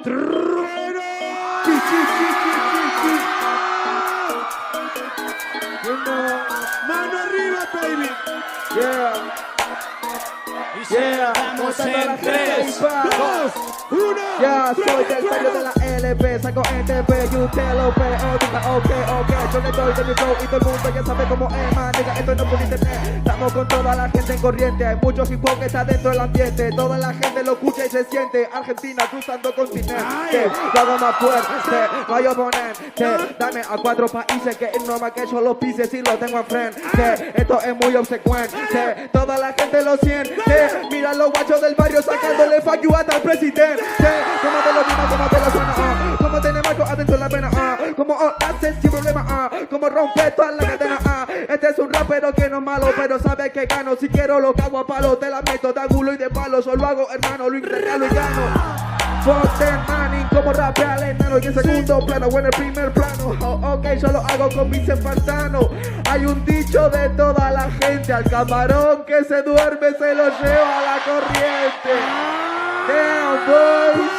Trueno. Mano arriba, baby. Yeah. Yeah, Estamos en 3, 2, 1. Ya soy del sello de la LP, saco NTP, UTLOP, ok, yo le doy de mi flow y todo el mundo ya sabe cómo es, man, nigga, esto no es por internet, estamos con toda la gente en corriente, hay muchos hip hop que está dentro del ambiente, toda la gente lo escucha y se siente, Argentina cruzando continente, lo hago más fuerte, no hay oponente, dame a 4 países que es normal que yo lo pise si lo tengo enfrente, esto es muy obsecuente, toda la gente lo siente, mira los guachos del barrio sacándole fuck you hasta el presidente. Como te lo digo, como te lo suena, como tiene marco adentro de la pena, como haces sin problema, como rompe toda la cadena, este es un rapero que no es malo, pero sabe que gano, si quiero lo cago a palo, te la meto de ángulo y de palo, solo hago hermano, lo intercalo y gano. Fuck that money, como rapea al enano, y en segundo plano, o en el primer plano, ok, yo lo hago con mis espartanos, hay un dicho de toda la gente, al camarón que se duerme se lo lleva a la corriente. Damn, boys.